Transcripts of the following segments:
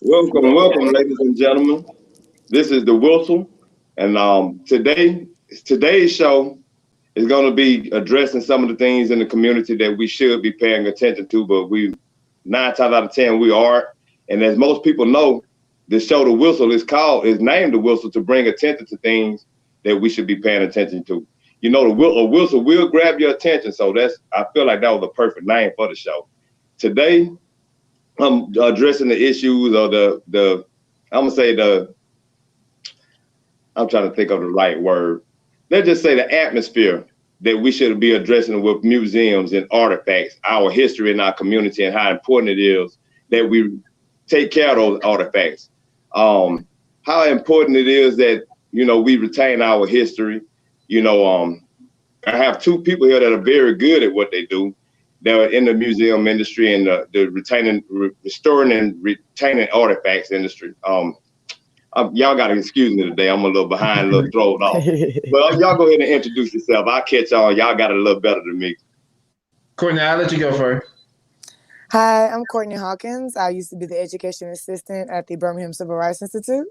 Welcome, ladies and gentlemen. This is the Whistle, and today's show is going to be addressing some of the things in the community that we should be paying attention to, but we 9 times out of 10 we are. And as most people know, the show The Whistle is named The Whistle to bring attention to things that we should be paying attention to. You know, a whistle will grab your attention, so I feel like that was the perfect name for the show. Today, I'm addressing the issues of I'm gonna say I'm trying to think of the right word. Let's just say the atmosphere that we should be addressing with museums and artifacts, our history in our community, and how important it is that we take care of those artifacts. How important it is that we retain our history. I have two people here that are very good at what they do. They're in the museum industry and the restoring and retaining artifacts industry. Y'all got to excuse me today. I'm a little behind, a little thrown off. But y'all go ahead and introduce yourself. I'll catch on. Y'all got it a little better than me. Courtney, I'll let you go first. Hi, I'm Courtney Hawkins. I used to be the education assistant at the Birmingham Civil Rights Institute.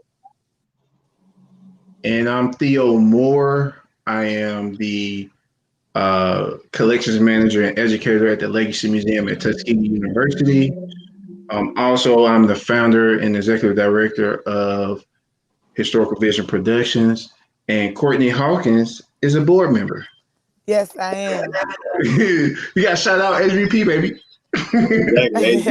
And I'm Theo Moore. I am the collections manager and educator at the Legacy Museum at Tuskegee University. Also, I'm the founder and executive director of Historical Vision Productions. And Courtney Hawkins is a board member. Yes, I am. You got to shout out HVP, baby. Exactly.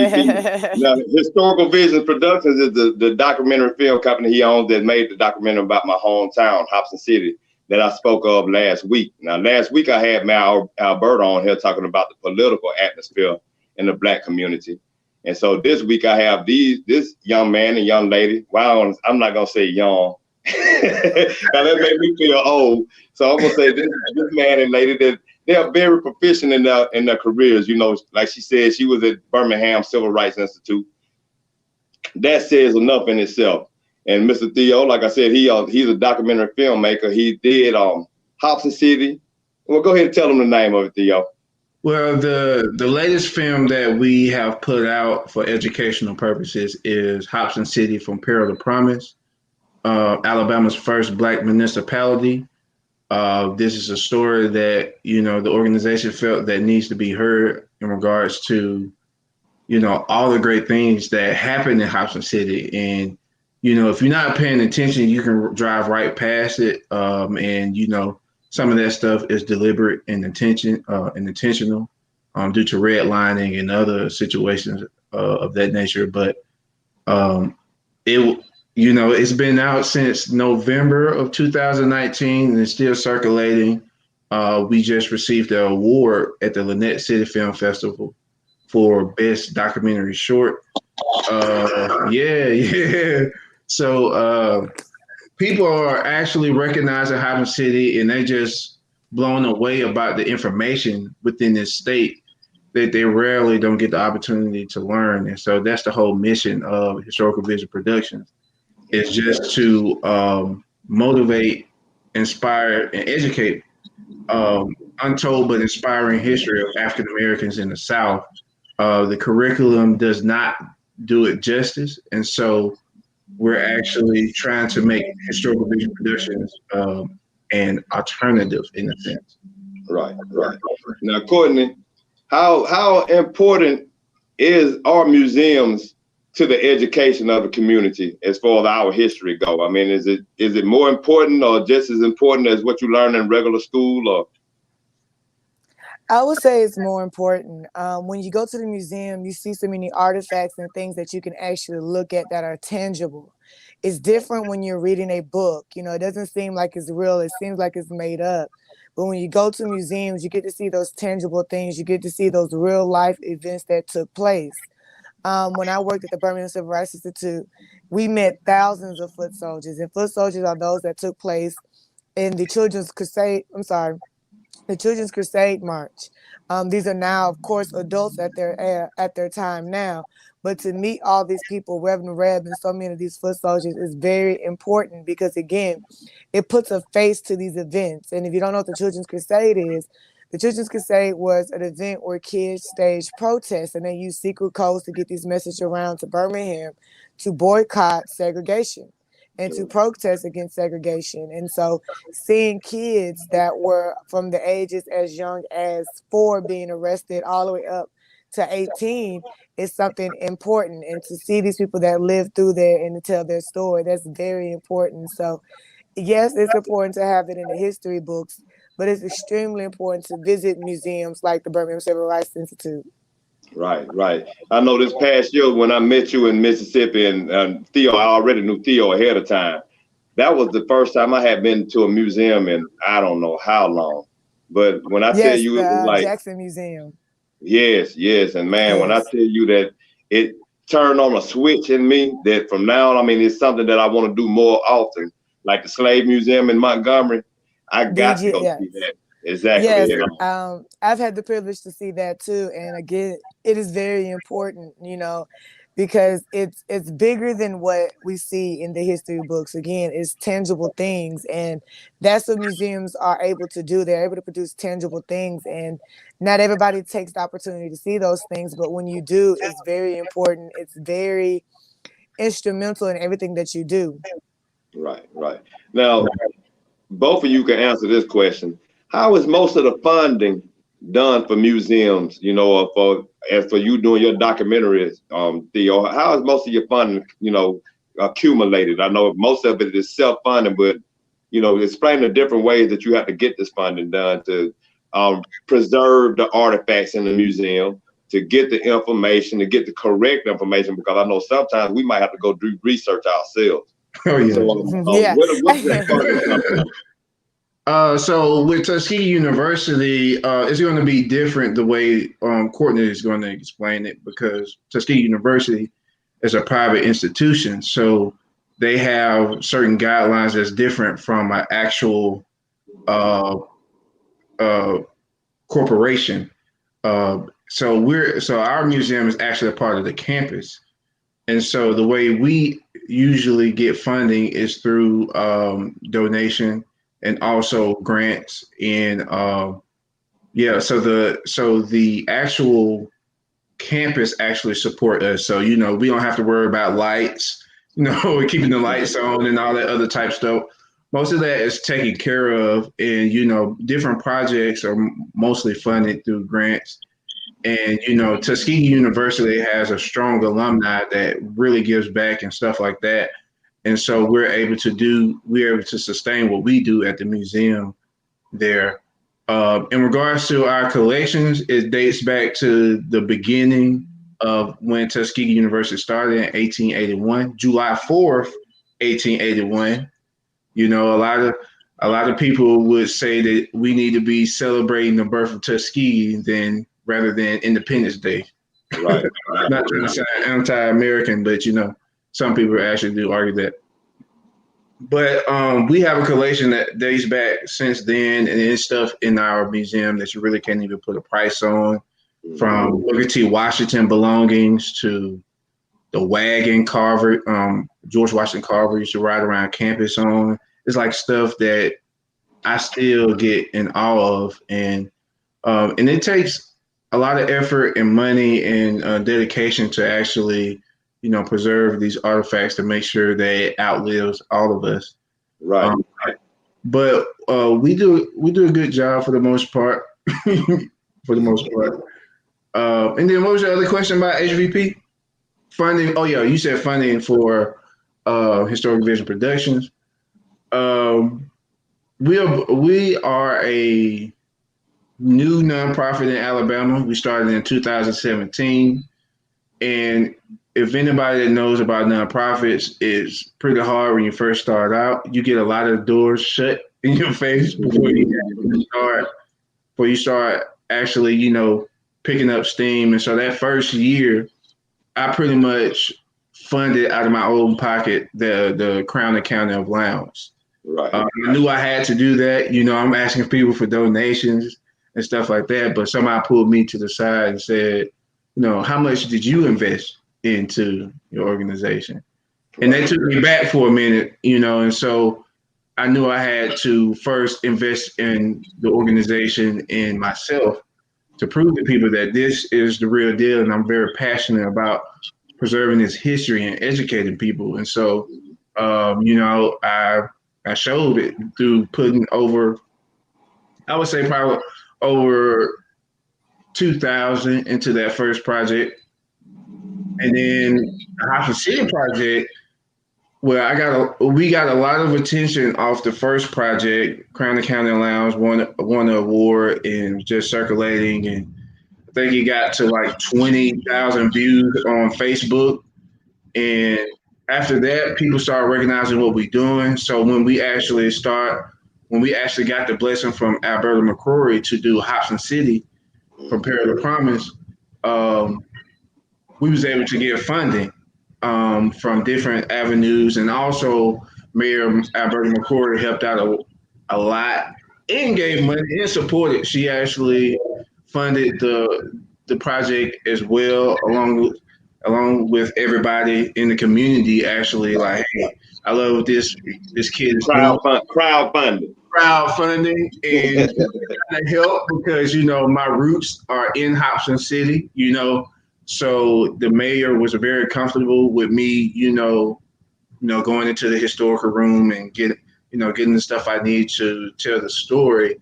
Now, Historical Vision Productions is the documentary film company he owns that made the documentary about my hometown, Hobson City, that I spoke of last week. Now, last week I had Mal Alberta on here talking about the political atmosphere in the Black community. And so this week I have this young man and young lady. Well, I'm not going to say young. Now that made me feel old. So I'm going to say this man and lady that they are very proficient in their careers. Like she said, she was at Birmingham Civil Rights Institute. That says enough in itself. And Mr. Theo, like I said, he's a documentary filmmaker. He did Hobson City. Well, go ahead and tell them the name of it, Theo. Well, the latest film that we have put out for educational purposes is Hobson City from Peril to Promise, Alabama's first Black municipality. This is a story that, the organization felt that needs to be heard in regards to, all the great things that happened in Hobson City. And, if you're not paying attention, you can drive right past it. And, some of that stuff is deliberate and intentional due to redlining and other situations of that nature. But it's been out since November of 2019 and it's still circulating. We just received the award at the Lynette City Film Festival for Best Documentary Short. Yeah. So people are actually recognizing Hobson City and they just blown away about the information within this state that they rarely don't get the opportunity to learn. And so that's the whole mission of Historical Vision Productions. Is just to motivate, inspire, and educate untold but inspiring history of African Americans in the South. The curriculum does not do it justice, and so we're actually trying to make Historical Vision Productions an alternative in a sense. Right. Now, Courtney, how important are museums to the education of the community as far as our history go? I mean, is it more important or just as important as what you learn in regular school? Or I would say it's more important. When you go to the museum, you see so many artifacts and things that you can actually look at that are tangible. It's different when you're reading a book. It doesn't seem like it's real. It seems like it's made up. But when you go to museums, you get to see those tangible things. You get to see those real life events that took place. When I worked at the Birmingham Civil Rights Institute, we met thousands of foot soldiers. And foot soldiers are those that took place in the Children's Crusade March. These are now, of course, adults at their time now. But to meet all these people, Reverend Reb and so many of these foot soldiers is very important because, again, it puts a face to these events. And if you don't know what the Children's Crusade is The Children's Crusade was an event where kids staged protests and they used secret codes to get these messages around to Birmingham to boycott segregation and to protest against segregation. And so seeing kids that were from the ages as young as 4 being arrested all the way up to 18 is something important. And to see these people that lived through there and to tell their story, that's very important. So yes, it's important to have it in the history books, but it's extremely important to visit museums like the Birmingham Civil Rights Institute. Right, right. I know this past year when I met you in Mississippi and Theo, I already knew Theo ahead of time. That was the first time I had been to a museum in I don't know how long. But when I tell Yes, you, it was the like, Jackson Museum. yes, yes. And man, when I Yes. tell you that it turned on a switch in me that from now on, I mean, it's something that I want to do more often, like the Slave Museum in Montgomery. I got to DG, go yes. see that. Exactly. Yes, You know? I've had the privilege to see that too, and again, it is very important, because it's bigger than what we see in the history books. Again, it's tangible things, and that's what museums are able to do. They're able to produce tangible things, and not everybody takes the opportunity to see those things, but when you do, it's very important. It's very instrumental in everything that you do. Right, right. Now, both of you can answer this question. How is most of the funding done for museums, as for you doing your documentaries, Theo? How is most of your funding, accumulated? I know most of it is self-funding, but explain the different ways that you have to get this funding done to preserve the artifacts in the museum, to get the information, to get the correct information, because I know sometimes we might have to go do research ourselves. Oh yeah. So Yeah. what's that funding come from? So with Tuskegee University, it's going to be different the way Courtney is going to explain it, because Tuskegee University is a private institution. So they have certain guidelines that's different from an actual uh, uh, corporation. So our museum is actually a part of the campus. And so the way we usually get funding is through donation and also grants. And so the actual campus actually support us. So we don't have to worry about lights, we're keeping the lights on and all that other type stuff. Most of that is taken care of, and different projects are mostly funded through grants. And Tuskegee University has a strong alumni that really gives back and stuff like that. And so we're able to sustain what we do at the museum there. In regards to our collections, it dates back to the beginning of when Tuskegee University started in 1881, July 4th, 1881. A lot of people would say that we need to be celebrating the birth of Tuskegee rather than Independence Day. Right. Not trying to sound anti-American, but some people actually do argue that. But we have a collection that dates back since then, and it's stuff in our museum that you really can't even put a price on, from Booker T. Washington belongings to the wagon Carver, George Washington Carver used to ride around campus on. It's like stuff that I still get in awe of, and it takes a lot of effort and money and dedication to actually preserve these artifacts to make sure that it outlives all of us. Right. But we do a good job for the most part. For the most part. And then what was your other question about HVP? Funding. Oh yeah, you said funding for Historic Vision Productions. We are a new nonprofit in Alabama. We started in 2017, and if anybody that knows about nonprofits, it's pretty hard when you first start out. You get a lot of doors shut in your face before you start actually, picking up steam. And so that first year, I pretty much funded out of my own pocket the Crown and County of Lowndes. Right. I knew I had to do that. I'm asking people for donations and stuff like that. But somebody pulled me to the side and said, how much did you invest into your organization? And they took me back for a minute, and so I knew I had to first invest in the organization and myself to prove to people that this is the real deal, and I'm very passionate about preserving this history and educating people. And so, I showed it through putting over, I would say probably over 2,000 into that first project, and then the Hopkins City project. Well, we got a lot of attention off the first project. Crown County Lounge won an award and just circulating, and I think he got to like 20,000 views on Facebook. And after that, people started recognizing what we're doing. So when we actually got the blessing from Alberta McCrory to do Hobson City from Peril to Promise, we was able to get funding from different avenues, and also Mayor Alberta McCrory helped out a lot and gave money and supported. She actually funded the project as well, along with everybody in the community. Actually, like, hey, I love what this kid is doing. Crowdfunding and trying to help because my roots are in Hobson City. So the mayor was very comfortable with me, going into the historical room and getting the stuff I need to tell the story.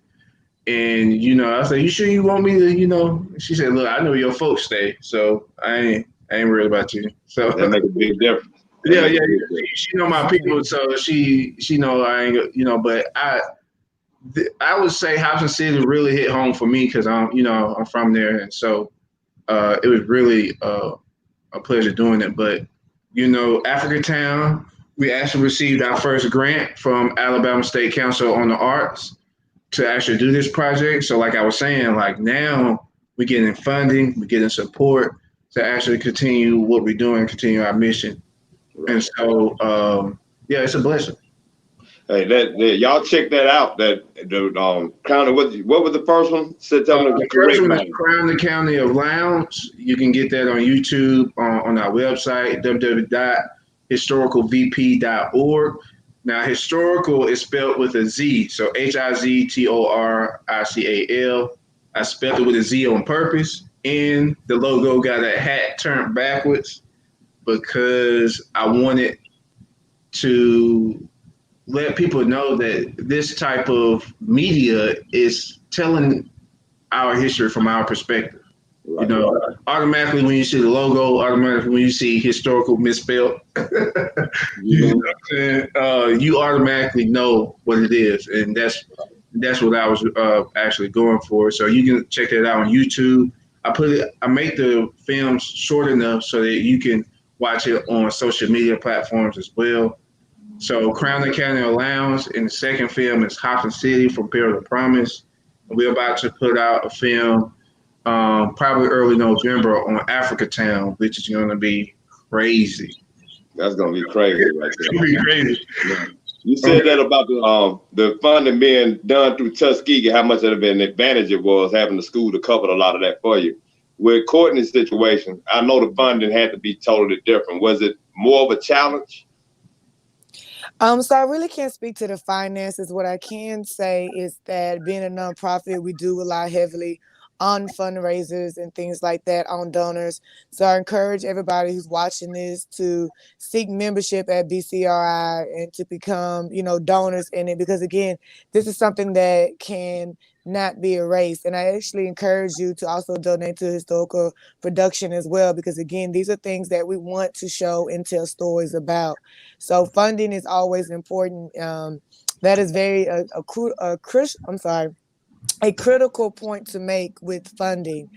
And I said, "You sure you want me to?" She said, "Look, I know your folks stay, so I ain't worried about you." So that makes a big difference. Yeah. She know my people, so she know I ain't, but I would say Hobson City really hit home for me because I'm from there, and so it was really a pleasure doing it. But Africatown, we actually received our first grant from Alabama State Council on the Arts to actually do this project. So like I was saying, like now we're getting funding, we're getting support to actually continue what we're doing, continue our mission. And so, it's a blessing. Hey, y'all check that out. That the county. What was the first one? The first one is Crown the County of Lowndes. You can get that on YouTube on our website www.historicalvp.org. Now, historical is spelled with a Z, so HIZTORICAL. I spelled it with a Z on purpose, and the logo got a hat turned backwards because I wanted to let people know that this type of media is telling our history from our perspective. Right. Automatically when you see the logo, automatically when you see historical misspelled, you automatically know what it is, and that's what I was actually going for. So you can check that out on YouTube. I make the films short enough so that you can watch it on social media platforms as well. So Crown the County of Lowndes, and the second film is Hobson City from Peril to Promise. We're about to put out a film probably early November on Africatown, which is going to be crazy. That's going to be crazy right there. It's going to be crazy. Yeah. You said that about the funding being done through Tuskegee, how much of an advantage it was having the school to cover a lot of that for you. With Courtney's situation, I know the funding had to be totally different. Was it more of a challenge? So I really can't speak to the finances. What I can say is that being a nonprofit, we do rely heavily on fundraisers and things like that, on donors. So I encourage everybody who's watching this to seek membership at BCRI and to become, donors in it, because again, this is something that can not be erased. And I actually encourage you to also donate to historical production as well, because again, these are things that we want to show and tell stories about. So funding is always important. That is very a critical point to make with funding.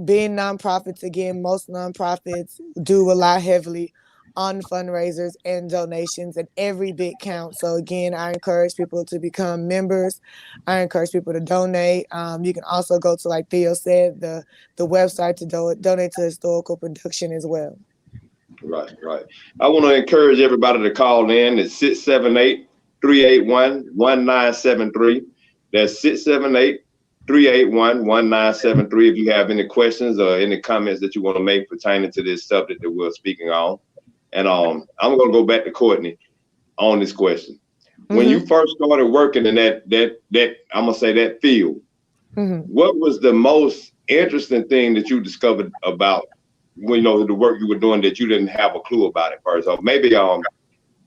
Being nonprofits, again, most nonprofits do rely heavily on fundraisers and donations, and every bit counts. So again, I encourage people to become members. I encourage people to donate. You can also go to, like Theo said, the website to donate to historical production as well. Right. I want to encourage everybody to call in at 678-381-1973. That's 678-381-1973 if you have any questions or any comments that you want to make pertaining to this subject that we're speaking on. And I'm going to go back to Courtney on this question. When Mm-hmm. you first started working in that I'm gonna say that field, Mm-hmm. what was the most interesting thing that you discovered about the work you were doing that you didn't have a clue about at first? Or maybe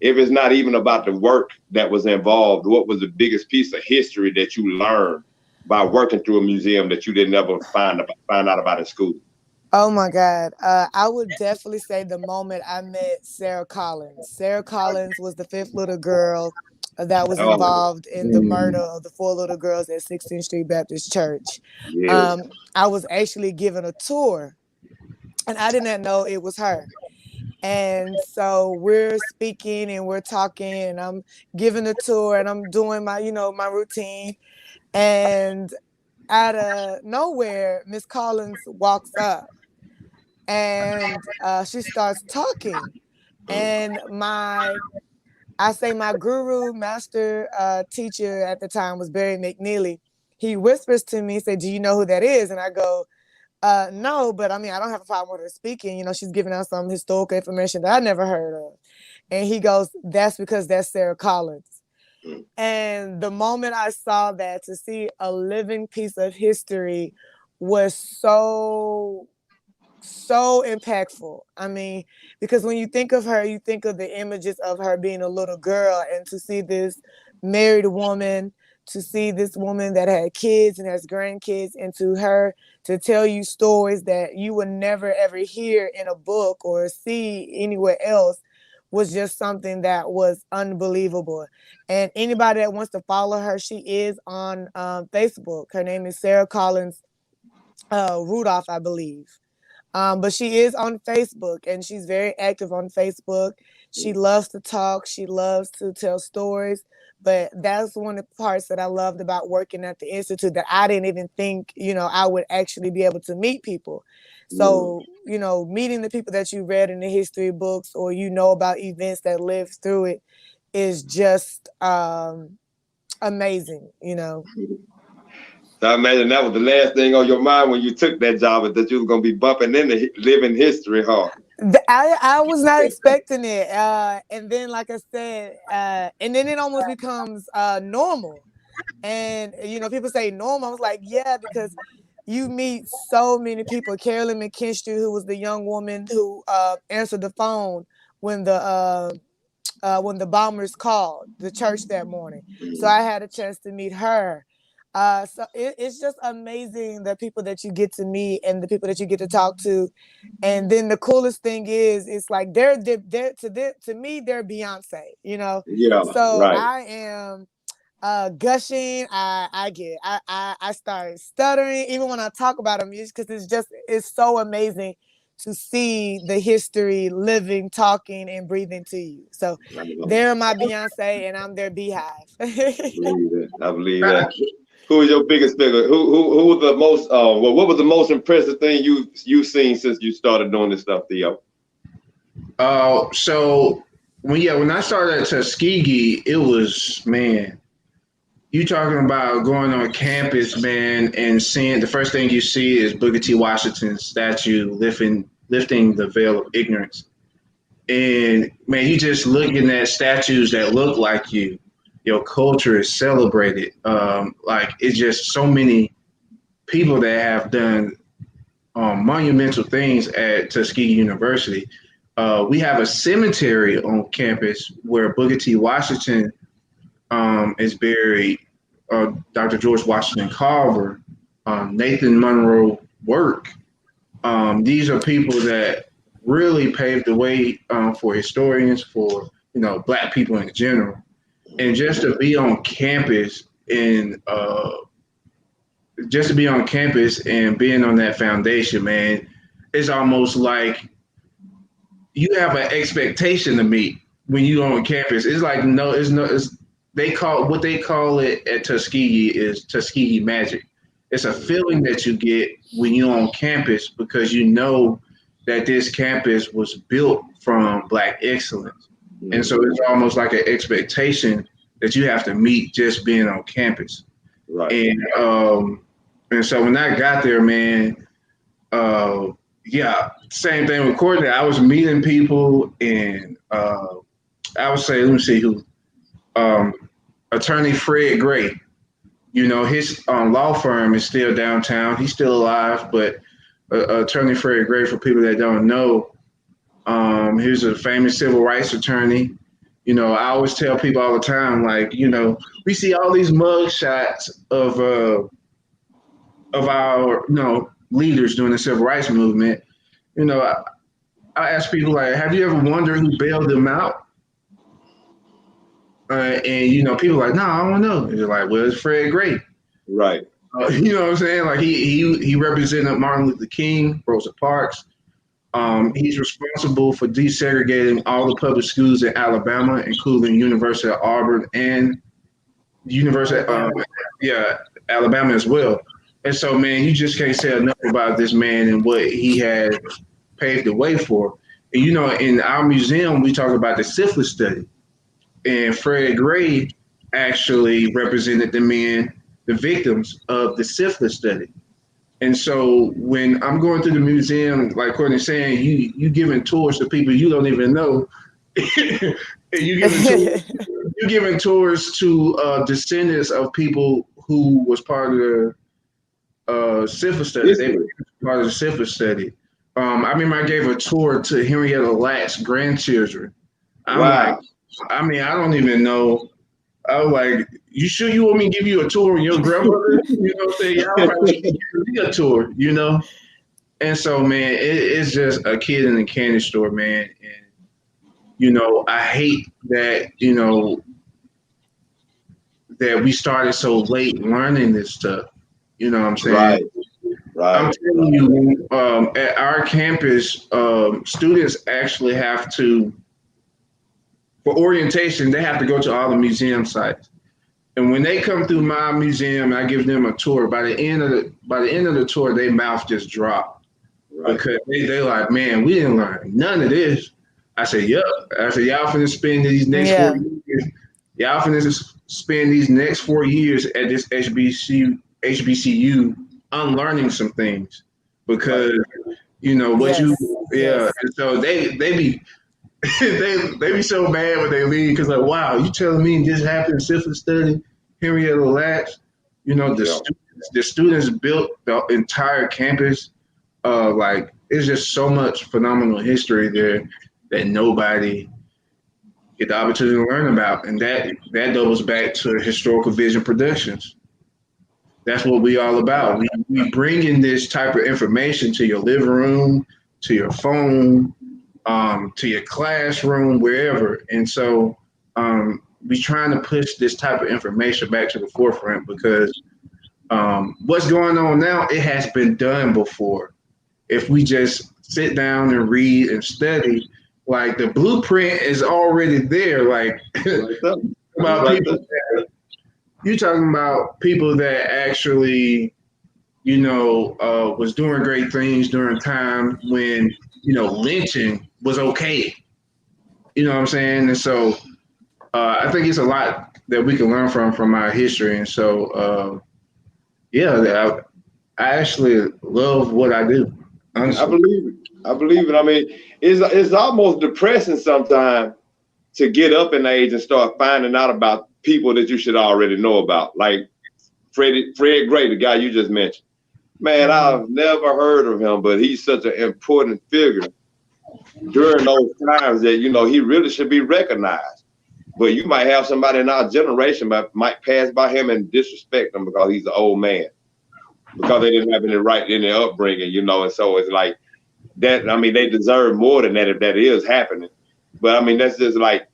if it's not even about the work that was involved, what was the biggest piece of history that you learned by working through a museum that you didn't ever find out about in school? Oh my God. I would definitely say the moment I met Sarah Collins. Sarah Collins was the fifth little girl that was Oh, involved in the murder of the four little girls at 16th Street Baptist Church. yes. I was actually given a tour and I did not know it was her. And so we're speaking and we're talking and I'm giving a tour and I'm doing my, my routine. And out of nowhere, Miss Collins walks up and she starts talking. And my guru, master teacher at the time was Barry McNeely. He whispers to me, say, "Do you know who that is?" And I go, no, but I mean, I don't have a problem with her speaking. She's giving out some historical information that I never heard of. And he goes, "That's because that's Sarah Collins." And the moment I saw that, to see a living piece of history was so impactful. I mean, because when you think of her, you think of the images of her being a little girl, and to see this married woman, to see this woman that had kids and has grandkids, and to her to tell you stories that you would never ever hear in a book or see anywhere else was just something that was unbelievable. And anybody that wants to follow her, she is on Facebook. Her name is Sarah Collins Rudolph, I believe. But she is on Facebook and she's very active on Facebook. She loves to talk. She loves to tell stories. But that's one of the parts that I loved about working at the Institute, that I didn't even think, I would actually be able to meet people. So, meeting the people that you read in the history books or about events that lived through it is just amazing. So I imagine that was the last thing on your mind when you took that job, is that you were going to be bumping into living history, huh? I was not expecting it. And then, like I said, and then it almost becomes normal. And, people say normal. I was like, yeah, because you meet so many people. Carolyn McKinstry, who was the young woman who answered the phone when the bombers called the church that morning. So I had a chance to meet her. So it's just amazing the people that you get to meet and the people that you get to talk to. And then the coolest thing is, it's like to me, they're Beyonce. Yeah, So right. I am gushing. I start stuttering even when I talk about a music, because it's so amazing to see the history living, talking, and breathing to you. So they're my Beyonce and I'm their beehive. I believe that. I believe that. Who is your biggest figure? Who was the most? What was the most impressive thing you've seen since you started doing this stuff, Theo? So when I started at Tuskegee, it was, man, you talking about going on campus, man, and seeing the first thing you see is Booker T. Washington's statue lifting the veil of ignorance. And man, you just looking at statues that look like you. Your culture is celebrated. Like it's just so many people that have done monumental things at Tuskegee University. We have a cemetery on campus where Booker T. Washington is buried. Dr. George Washington Carver, Nathan Monroe Work. These are people that really paved the way for historians, for Black people in general, and just to be on campus and being on that foundation, man, it's almost like you have an expectation to meet when you on campus. It's like no, it's no, it's they call it at Tuskegee is Tuskegee magic. It's a feeling that you get when you're on campus because you know that this campus was built from Black excellence, and so it's almost like an expectation that you have to meet just being on campus. Right. And so when I got there, man, yeah, same thing with Courtney. I was meeting people, and I would say, let me see who. Attorney Fred Gray. His law firm is still downtown. He's still alive, but Attorney Fred Gray, for people that don't know, he's a famous civil rights attorney. I always tell people all the time, like, we see all these mug shots of our, leaders during the civil rights movement. I ask people, like, have you ever wondered who bailed them out? And people are like, no, I don't know. And they're like, well, it's Fred Gray. Right. You know what I'm saying? Like he represented Martin Luther King, Rosa Parks. He's responsible for desegregating all the public schools in Alabama, including University of Auburn and University, Alabama as well. And so, man, you just can't say enough about this man and what he has paved the way for. And, in our museum, we talk about the syphilis study. And Fred Gray actually represented the victims of the syphilis study. And so when I'm going through the museum, like Courtney's saying, you giving tours to people you don't even know. And you giving tours to descendants of people who was part of the syphilis study. They were part of the syphilis study. I remember I gave a tour to Henrietta Latt's grandchildren. I'm like, I don't even know. I was like, you sure you want me to give you a tour of your grandmother? What I'm saying? Y'all probably give me a tour, And so, man, it's just a kid in a candy store, man. And, I hate that, that we started so late learning this stuff. You know what I'm saying? Right. I'm telling you, at our campus, students actually have to, for orientation, they have to go to all the museum sites. And when they come through my museum, I give them a tour. By the end of the tour, their mouth just dropped. Right. Because they like, man, we didn't learn none of this. I said, yep. I said, y'all finna spend these next 4 years. Y'all finna spend these next 4 years at this HBCU unlearning some things. Because, what and so they be they be so mad when they leave because, like, wow, you telling me this happened in syphilis study, Henrietta Lacks, the students built the entire campus. Like, it's just so much phenomenal history there that nobody get the opportunity to learn about, and that goes back to Historical Vision Productions. That's what we all about. We bring in this type of information to your living room, to your phone, to your classroom, wherever. And so we trying to push this type of information back to the forefront because what's going on now, it has been done before. If we just sit down and read and study, like, the blueprint is already there. Like, about people you're talking about people that actually, was doing great things during a time when, lynching was okay. You know what I'm saying? And so I think it's a lot that we can learn from our history. And so, I actually love what I do. Honestly. I believe it. I mean, it's almost depressing sometimes to get up in age and start finding out about people that you should already know about, like Fred Gray, the guy you just mentioned. Man, I've never heard of him, but he's such an important figure during those times that, he really should be recognized. But you might have somebody in our generation that might pass by him and disrespect him because he's an old man, because they didn't have any right in their upbringing, and so it's like that. I mean, they deserve more than that if that is happening. But I mean, that's just like,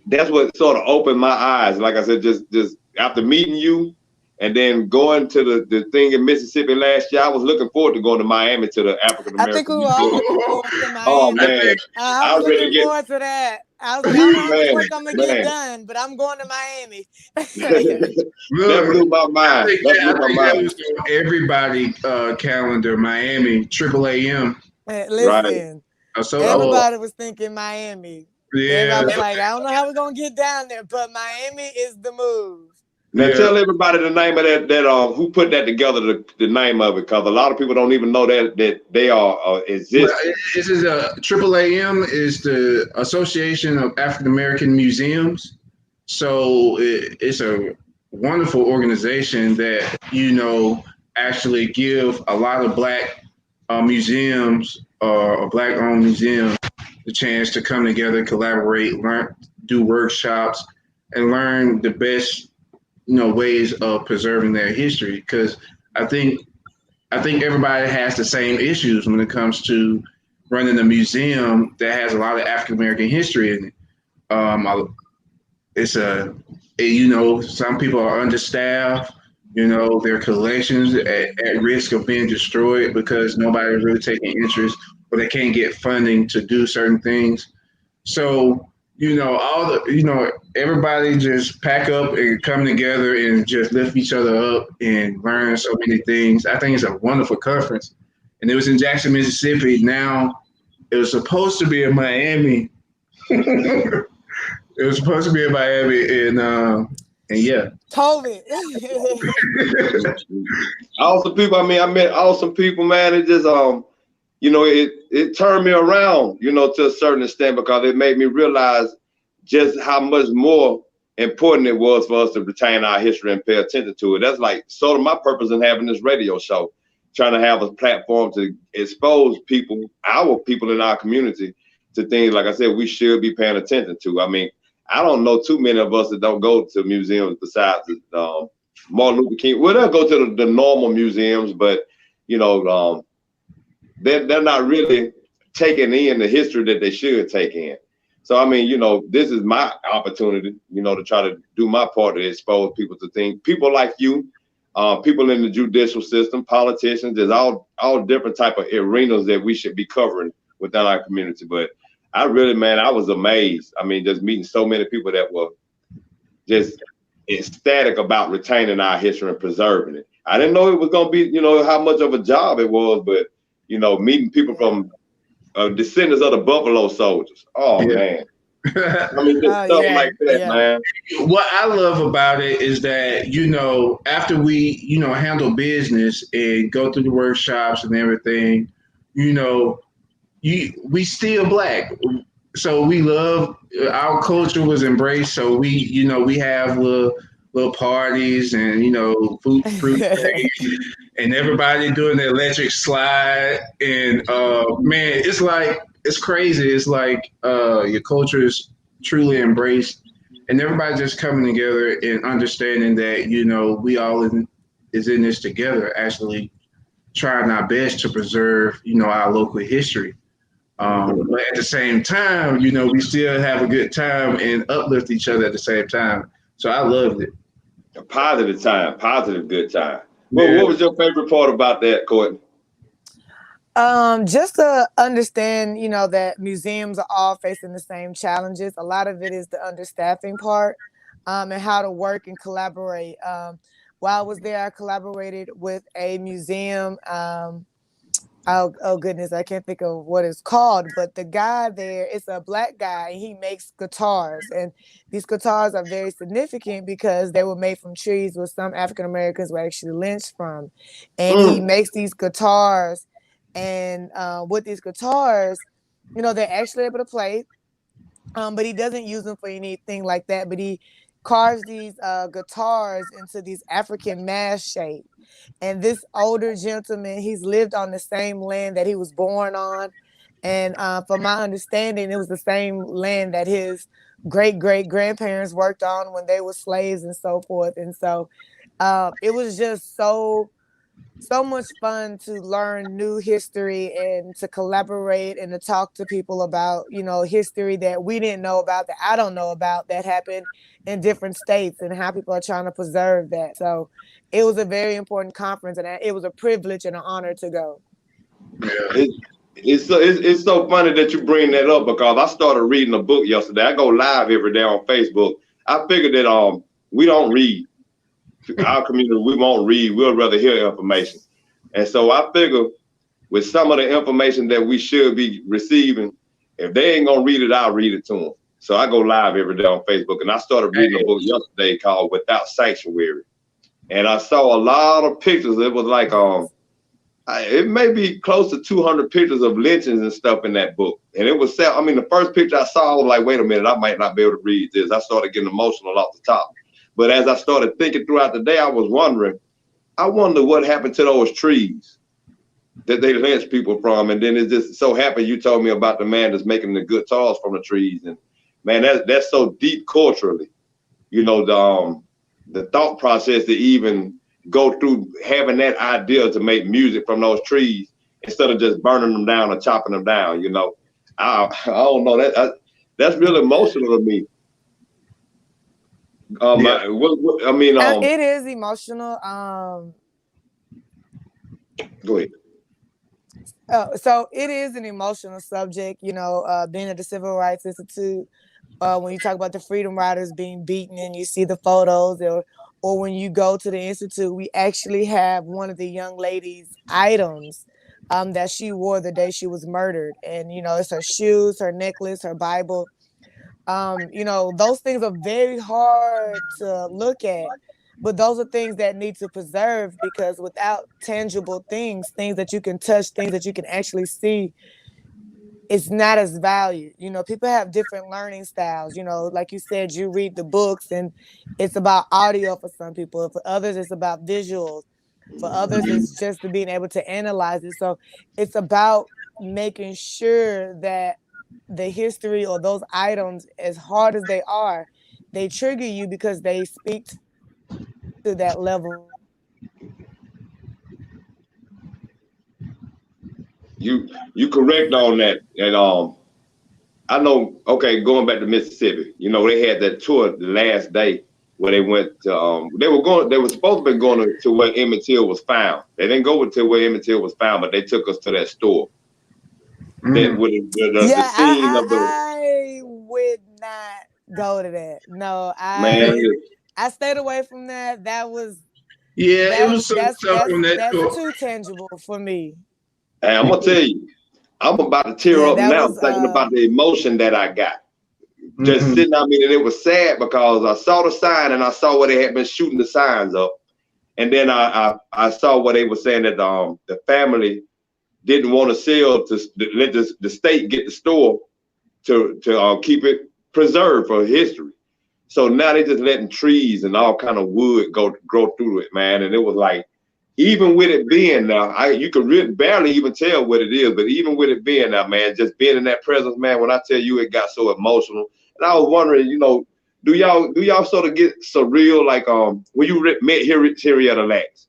that's what sort of opened my eyes. Like I said, just after meeting you and then going to the thing in Mississippi last year, I was looking forward to going to Miami to the African American. I think we were all looking forward to Miami. Oh man, I was looking forward to that. I was like, I don't know how much work I'm gonna get done, but I'm going to Miami. That blew my mind. That was on everybody calendar. Miami, Triple AM. Listen, everybody was thinking Miami. Yeah, everybody was like, I don't know how we're gonna get down there, but Miami is the move. Now tell everybody the name of that who put that together, the name of it, because a lot of people don't even know that they are exist. Well, this is Triple AM is the Association of African American Museums, So it's a wonderful organization that actually give a lot of black museums or black-owned museums the chance to come together, collaborate, learn, do workshops, and learn the best ways of preserving their history. Because I think I think everybody has the same issues when it comes to running a museum that has a lot of African American history in it. It's some people are understaffed. Their collections at risk of being destroyed because nobody's really taking interest or they can't get funding to do certain things. So, everybody just pack up and come together and just lift each other up and learn so many things. I think it's a wonderful conference. And it was in Jackson, Mississippi. Now it was supposed to be in Miami. It was supposed to be in Miami, and yeah. COVID. Awesome people. I mean, I met awesome people, man. It just it turned me around, to a certain extent because it made me realize just how much more important it was for us to retain our history and pay attention to it. That's like sort of my purpose in having this radio show, trying to have a platform to expose people, our people in our community, to things, like I said, we should be paying attention to. I mean, I don't know too many of us that don't go to museums besides Martin Luther King. Well, they'll go to the normal museums, but, they're not really taking in the history that they should take in. So, I mean, this is my opportunity, to try to do my part to expose people to things. People like you, people in the judicial system, politicians, there's all different type of arenas that we should be covering within our community. But I was amazed. I mean, just meeting so many people that were just ecstatic about retaining our history and preserving it. I didn't know it was going to be, how much of a job it was, but, meeting people from descendants of the Buffalo Soldiers. Oh, yeah. Man. I mean, just stuff like that, man. What I love about it is that, after we, handle business and go through the workshops and everything, we still black. So we love, our culture was embraced. So we have little parties and, fruit and everybody doing the electric slide. And man, it's crazy. It's like your culture is truly embraced and everybody just coming together and understanding that, we all is in this together, actually trying our best to preserve, our local history. But at the same time, we still have a good time and uplift each other at the same time. So I loved it. A positive time, positive good time. Well, what was your favorite part about that, Courtney? Just to understand, that museums are all facing the same challenges. A lot of it is the understaffing part, and how to work and collaborate. While I was there, I collaborated with a museum. Oh goodness, I can't think of what it's called, but the guy there is a black guy and he makes guitars. And these guitars are very significant because they were made from trees where some African Americans were actually lynched from. And he makes these guitars, and with these guitars, they're actually able to play, but he doesn't use them for anything like that. But he carves these guitars into these African mask shape. And this older gentleman, he's lived on the same land that he was born on. And from my understanding, it was the same land that his great-great-grandparents worked on when they were slaves and so forth. And so it was just so much fun to learn new history and to collaborate and to talk to people about, history that we didn't know about, that I don't know about, that happened in different states and how people are trying to preserve that. So it was a very important conference and it was a privilege and an honor to go. Yeah. It's so funny that you bring that up because I started reading a book yesterday. I go live every day on Facebook. I figured that we don't read. Our community, we won't read. We'll rather hear information. And so I figure with some of the information that we should be receiving, if they ain't gonna read it, I'll read it to them. So I go live every day on Facebook, and I started reading a book yesterday called Without Sanctuary. And I saw a lot of pictures. It was like It may be close to 200 pictures of lynchings and stuff in that book. And it was sad. I mean, the first picture I saw, I was like, wait a minute, I might not be able to read this. I started getting emotional off the top. But as I started thinking throughout the day, I was wondering, I wonder what happened to those trees that they lynched people from. And then it just so happened you told me about the man that's making the guitars from the trees. And man, that's so deep culturally. You know, the thought process to even go through having that idea to make music from those trees instead of just burning them down or chopping them down. You know, I don't know, that's really emotional to me. Yeah. I mean, it is emotional. Go ahead. So it is an emotional subject, you know, being at the Civil Rights Institute. When you talk about the freedom riders being beaten and you see the photos, or when you go to the institute, we actually have one of the young ladies' items that she wore the day she was murdered. And, you know, it's her shoes, her necklace, her Bible. You know, those things are very hard to look at, but those are things that need to preserve, because without tangible things that you can touch, things that you can actually see, it's not as valued. You know, people have different learning styles. You know, like you said, you read the books and it's about audio for some people. For others, it's about visuals. For others, it's just being able to analyze it. So it's about making sure that the history or those items, as hard as they are, they trigger you because they speak to that level. You correct on that. And I know, okay, going back to Mississippi, you know, they had that tour the last day where they went to, they were supposed to be going to where Emmett Till was found. They didn't go to where Emmett Till was found, but they took us to that store. That with the Yeah, scene of the I would not go to that. No, man. I stayed away from that. That was Yeah, it was some stuff on that that's tour. too tangible for me. Hey, I'm gonna tell you, I'm about to tear Yeah, up that now was thinking about the emotion that I got. Just Mm-hmm. sitting, I mean, and it was sad because I saw the sign and I saw where they had been shooting the signs up. And then I saw what they were saying that the family didn't want to sell to let the state get the store to keep it preserved for history. So now they just letting trees and all kind of wood grow through it, man. And it was like, even with it being now, you could really barely even tell what it is, but even with it being now, man, just being in that presence, man, when I tell you it got so emotional. And I was wondering, you know, do y'all sort of get surreal like when you met Henrietta Lacks?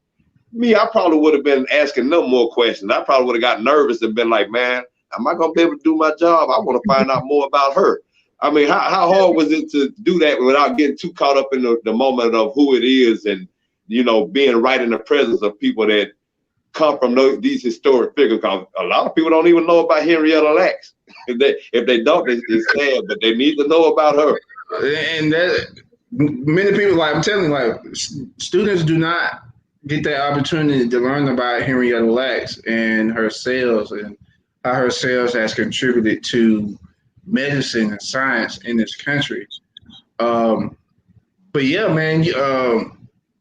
Me, I probably would have been asking no more questions. I probably would have got nervous and been like, man, am I gonna be able to do my job? I want to find out more about her. I mean, how hard was it to do that without getting too caught up in the moment of who it is and, you know, being right in the presence of people that come from these historic figures? Because a lot of people don't even know about Henrietta Lacks. If they don't, it's sad, but they need to know about her. And that many people, like I'm telling you, like students do not get that opportunity to learn about Henrietta Lacks and her sales and how her sales has contributed to medicine and science in this country. Um, but yeah, man,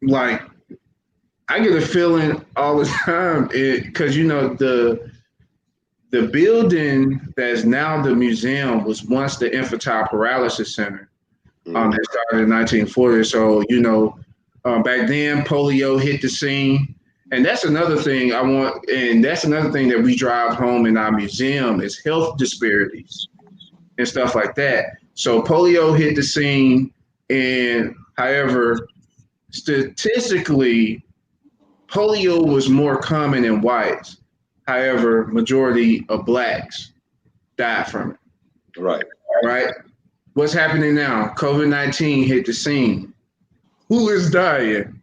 like I get a feeling all the time because you know the building that's now the museum was once the infantile paralysis center. That started in 1940. So you know, back then polio hit the scene, and that's another thing I want, and that's another thing that we drive home in our museum is health disparities and stuff like that. So polio hit the scene, and however, statistically, polio was more common in whites. However, majority of blacks died from it. Right. Right? What's happening now? COVID-19 hit the scene. Who is dying?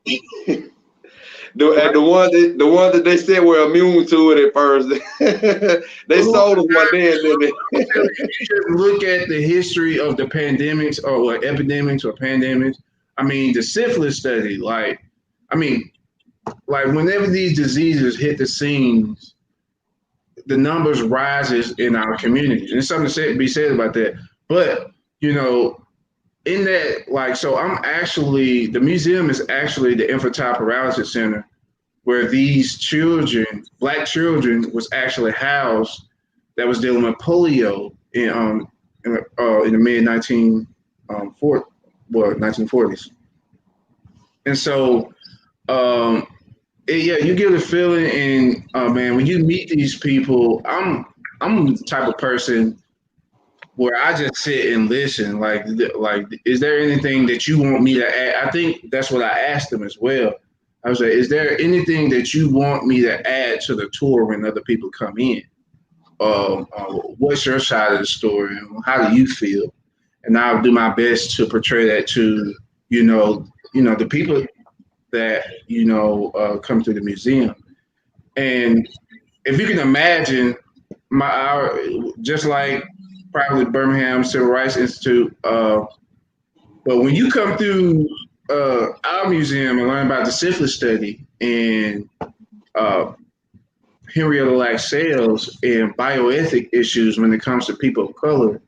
The one that they said were immune to it at first, they sold us one then, didn't they? You just look at the history of the pandemics or epidemics or pandemics. I mean, the syphilis study, like whenever these diseases hit the scenes, the numbers rises in our community. And there's something to be said about that. But, you know, in that, like, so I'm actually, the museum is actually the infantile paralysis center where these children, black children, was actually housed that was dealing with polio in the mid 1940s. And so, yeah, you get a feeling, and man, when you meet these people, I'm the type of person where I just sit and listen. Like, is there anything that you want me to add? I think that's what I asked them as well. I was like, is there anything that you want me to add to the tour when other people come in? What's your side of the story? How do you feel? And I'll do my best to portray that to the people that come to the museum. And if you can imagine, just like probably Birmingham Civil Rights Institute, but when you come through our museum and learn about the syphilis study and Henrietta Lacks sales and bioethic issues when it comes to people of color,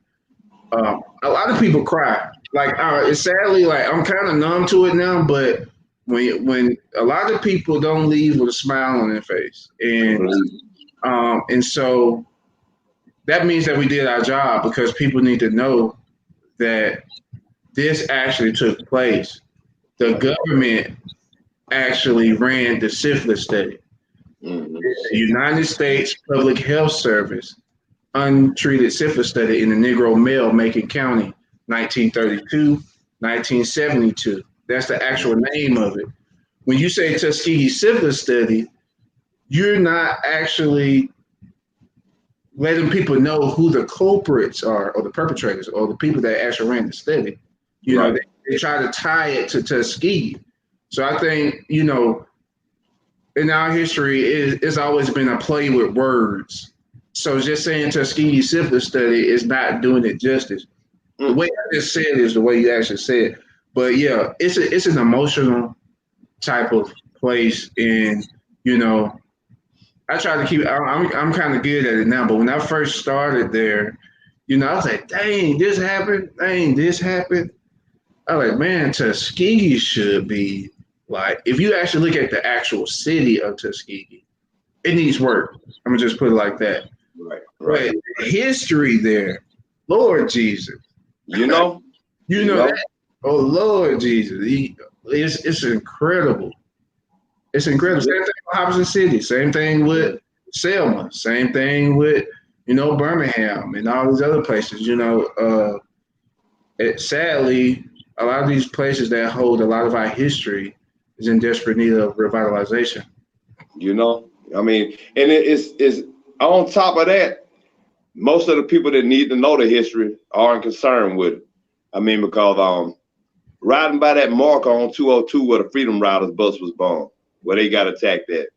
a lot of people cry. Like, it's sadly, like, I'm kind of numb to it now, but when a lot of people don't leave with a smile on their face, and so that means that we did our job, because people need to know that this actually took place. The government actually ran the syphilis study. Mm-hmm. The United States Public Health Service untreated syphilis study in the Negro male Macon County, 1932, 1972. That's the actual name of it. When you say Tuskegee syphilis study, you're not actually letting people know who the culprits are, or the perpetrators, or the people that actually ran the study. They try to tie it to Tuskegee. So I think, in our history, it's always been a play with words. So just saying Tuskegee syphilis study is not doing it justice. The way I just said it is the way you actually said it. But yeah, it's an emotional type of place, and I try to keep. I'm kind of good at it now, but when I first started there, I was like, dang, this happened. Dang, this happened. I was like, man, Tuskegee should be like, if you actually look at the actual city of Tuskegee, it needs work. I'm gonna just put it like that. Right. But history there, Lord Jesus. That? Oh Lord Jesus, it's incredible. It's incredible. Same thing with Hobson City. Same thing with Selma. Same thing with Birmingham and all these other places. Sadly, a lot of these places that hold a lot of our history is in desperate need of revitalization. I mean, and it's on top of that, most of the people that need to know the history aren't concerned with it. I mean, because riding by that marker on 202 where the Freedom Riders bus was bombed, where they got attacked at,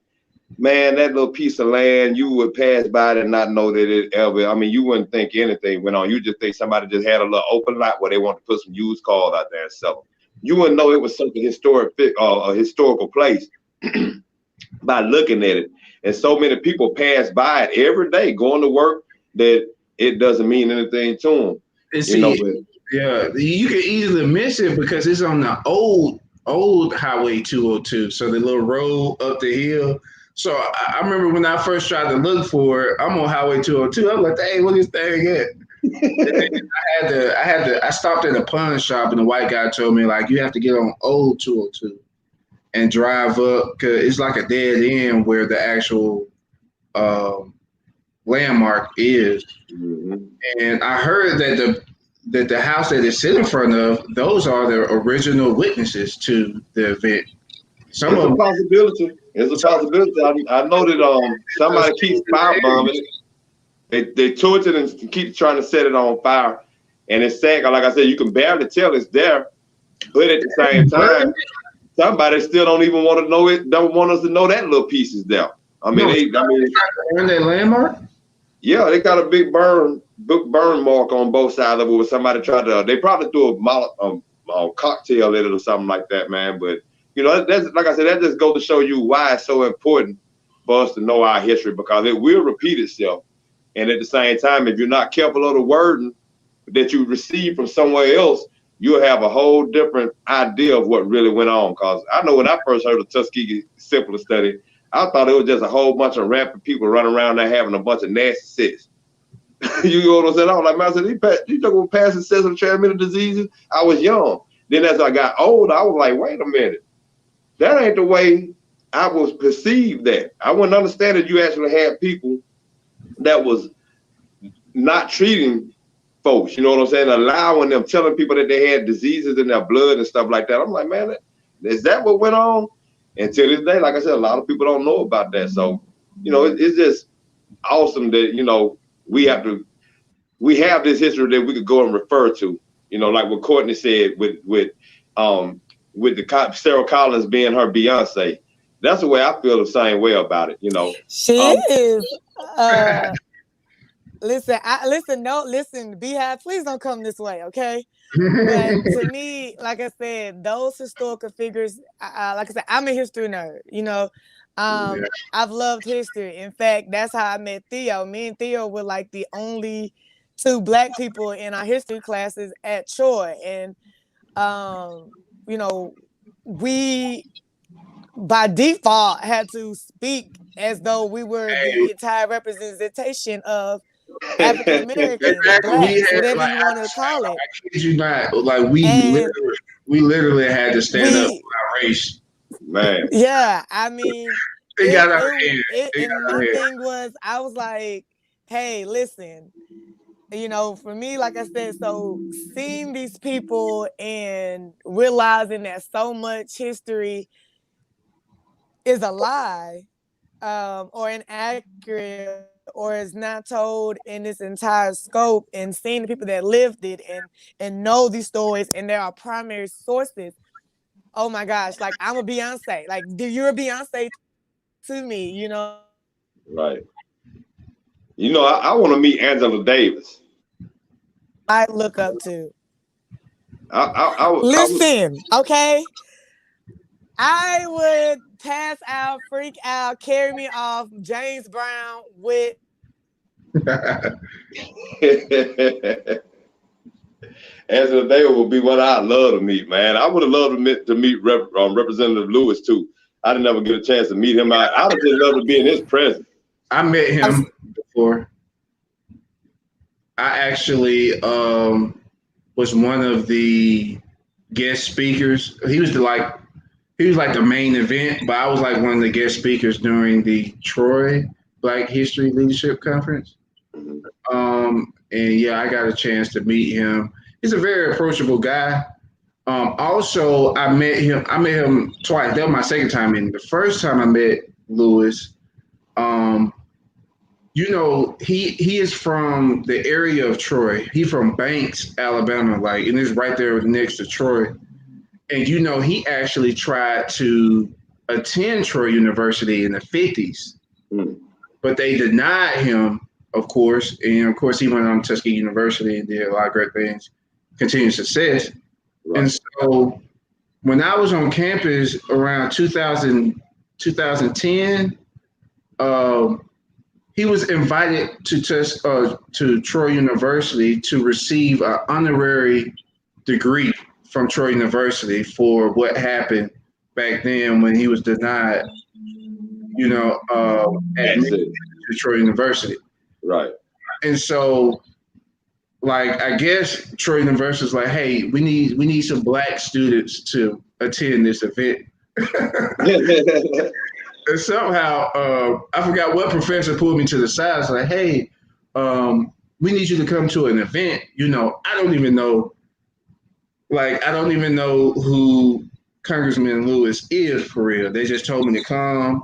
man, that little piece of land, you would pass by it and not know that it ever, I mean, you wouldn't think anything went on. You just think somebody just had a little open lot where they wanted to put some used cars out there and sell them. You wouldn't know it was something historic, a historical place by looking at it. And so many people pass by it every day going to work that it doesn't mean anything to them. Yeah, you can easily miss it because it's on the old Highway 202. So the little road up the hill. So I remember when I first tried to look for it, I'm on Highway 202. I'm like, hey, what is this thing at? I stopped at a pawn shop and the white guy told me, like, you have to get on old 202 and drive up, because it's like a dead end where the actual landmark is. Mm-hmm. And I heard that the house that it's sitting in front of, those are the original witnesses to the event. It's a possibility. I know that somebody keeps firebombing it. They torch it and keep trying to set it on fire. And it's sad, like I said, you can barely tell it's there. But at the same time, somebody still don't even want to know it, don't want us to know that little piece is there. I mean, that landmark? Yeah, they got a big burn mark on both sides of it where somebody tried to, they probably threw a cocktail in it or something like that, man. But, that's, like I said, that just goes to show you why it's so important for us to know our history, because it will repeat itself. And at the same time, if you're not careful of the wording that you receive from somewhere else, you'll have a whole different idea of what really went on. Because I know when I first heard of Tuskegee syphilis study, I thought it was just a whole bunch of rampant people running around there having a bunch of nasty sex. You know what I'm saying? I was like, man, I said, you talking about passing sexually transmitted diseases? I was young. Then as I got older, I was like, wait a minute. That ain't the way I was perceived that. I wouldn't understand that you actually had people that was not treating folks, you know what I'm saying? Allowing them, telling people that they had diseases in their blood and stuff like that. I'm like, man, is that what went on? And till this day, like I said, a lot of people don't know about that. So, you know, it's just awesome that, you know, we have this history that we could go and refer to, you know, like what Courtney said with the Sarah Collins being her Beyonce. That's the way I feel the same way about it, you know. She is. Listen, Beehive, please don't come this way, okay? But to me, like I said, those historical figures, like I said, I'm a history nerd, you know. I've loved history. In fact, that's how I met Theo. Me and Theo were like the only two Black people in our history classes at Troy. And, you know, we by default had to speak as though we were the entire representation of African Americans, Blacks, whatever you want to call it. I kid you not, like we literally had to stand up for our race. Man. Yeah, I mean, my thing was, I was like, hey, listen, you know, for me, like I said, so seeing these people and realizing that so much history is a lie, or inaccurate, or is not told in its entire scope, and seeing the people that lived it and know these stories, and there are primary sources. Oh my gosh, like I'm a Beyonce. Like you're a Beyonce to me, you know. Right. You know, I want to meet Angela Davis. I look up to. Listen, okay. I would pass out, freak out, carry me off James Brown with. Angela Davis would be one I'd love to meet, man. I would have loved to meet Representative Lewis too. I didn't ever get a chance to meet him. I'd have just loved to be in his presence. I met him before. I actually was one of the guest speakers. He was like the main event, but I was like one of the guest speakers during the Troy Black History Leadership Conference. And yeah, I got a chance to meet him. He's a very approachable guy. Also, I met him twice. That was my second time. And the first time I met Lewis, you know, he is from the area of Troy. He's from Banks, Alabama, like, and it's right there next to Troy. And you know, he actually tried to attend Troy University in the 50s, but they denied him, of course. And of course, he went on to Tuskegee University and did a lot of great things, continued success. Right. And so when I was on campus around 2010, he was invited to Troy University to receive an honorary degree from Troy University for what happened back then when he was denied, you know, admission to Troy University. Right. And so, like, I guess Troy University is like, hey, we need some Black students to attend this event. And somehow, I forgot what professor pulled me to the side. It's like, hey, we need you to come to an event. You know, I don't even know who Congressman Lewis is for real. They just told me to come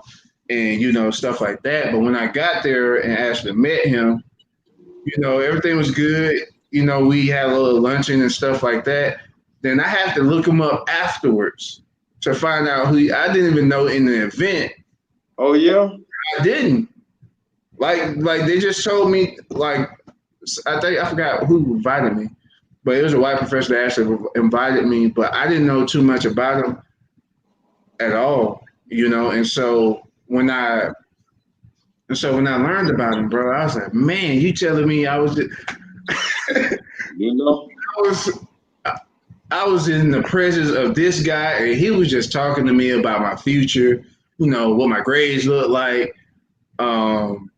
and, you know, stuff like that. But when I got there and actually met him, you know, everything was good. You know, we had a little luncheon and stuff like that. Then I had to look him up afterwards to find out I didn't even know in the event. Oh, yeah? I didn't. Like they just told me, like, I forgot who invited me, but it was a white professor that actually invited me, but I didn't know too much about him at all, you know. And so when I learned about him, bro, I was like, man, you telling me I was just, you know, I was in the presence of this guy, and he was just talking to me about my future. You know what my grades look like. Um,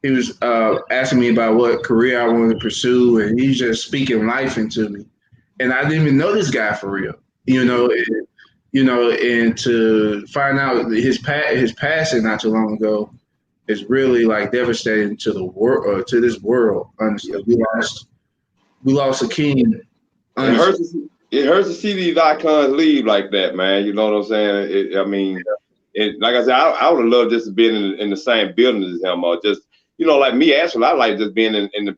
he was asking me about what career I wanted to pursue, and he's just speaking life into me. And I didn't even know this guy for real. You know, and to find out that his passing not too long ago is really like devastating to the world, to this world. Honestly, we lost a king. It Honestly, hurts. It hurts to see these icons leave like that, man. You know what I'm saying? I mean, like I said, I would have loved just to be in the same building as him, or just like me. Actually, I like just being in the.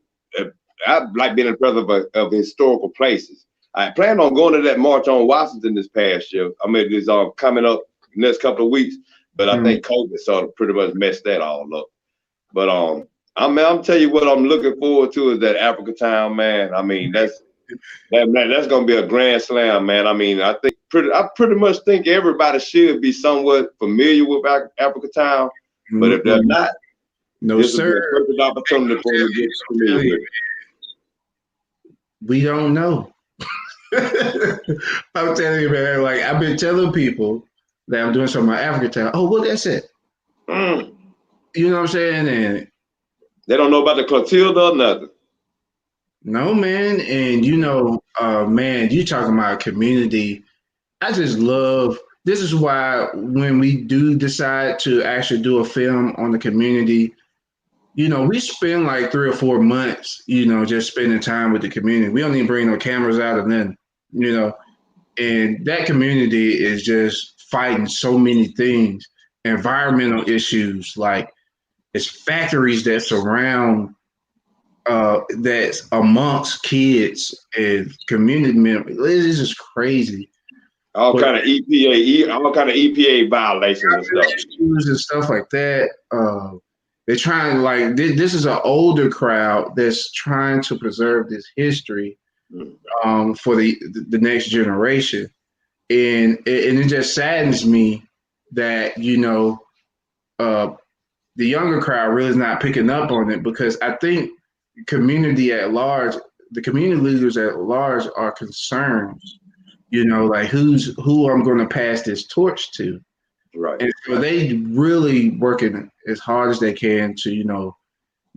I like being in the presence of historical places. I plan on going to that march on Washington this past year. I mean, it's coming up next couple of weeks, but I think COVID sort of pretty much messed that all up. But I'm tell you what I'm looking forward to is that Africa Town, man. I mean, that's gonna be a grand slam, man. I mean, I pretty much think everybody should be somewhat familiar with Africa Town, but if they're not, no this would be sir. a perfect opportunity for them to get familiar with it. We don't know. I'm telling you, man. Like I've been telling people that I'm doing something about Africa Town. Oh, well, that's it. Mm. You know what I'm saying? And They don't know about the Clotilda or nothing. no, man. And man, you talking about community. I just love. This is why when we do decide to actually do a film on the community, we spend like 3 or 4 months, just spending time with the community. We don't even bring no cameras out and then, and that community is just fighting so many things, environmental issues, like it's factories that surround that's amongst kids and community members. This is crazy. All kind of EPA violations and stuff. And stuff like that. They're trying like this is an older crowd that's trying to preserve this history for the next generation, and it just saddens me that the younger crowd really is not picking up on it, because I think community at large, the community leaders at large are concerned, like who I'm going to pass this torch to. Right. And so they really working as hard as they can to,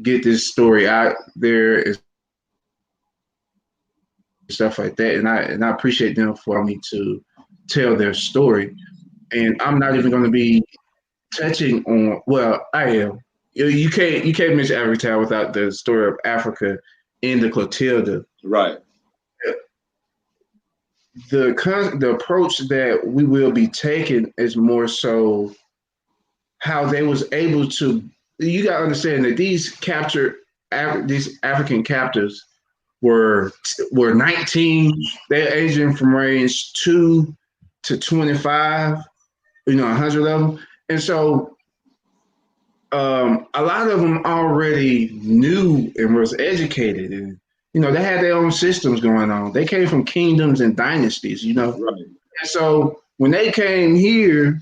get this story out there and stuff like that. And I appreciate them for me to tell their story. And I'm not even going to be touching on. Well, I am. You can't mention Africa Town without the story of Africa in the Clotilda. Right. The approach that we will be taking is more so how they was able to. You got to understand that these African captives were 19. They're aging from range 2 to 25. 100 of them, and so a lot of them already knew and was educated, and they had their own systems going on. They came from kingdoms and dynasties, Right. And so when they came here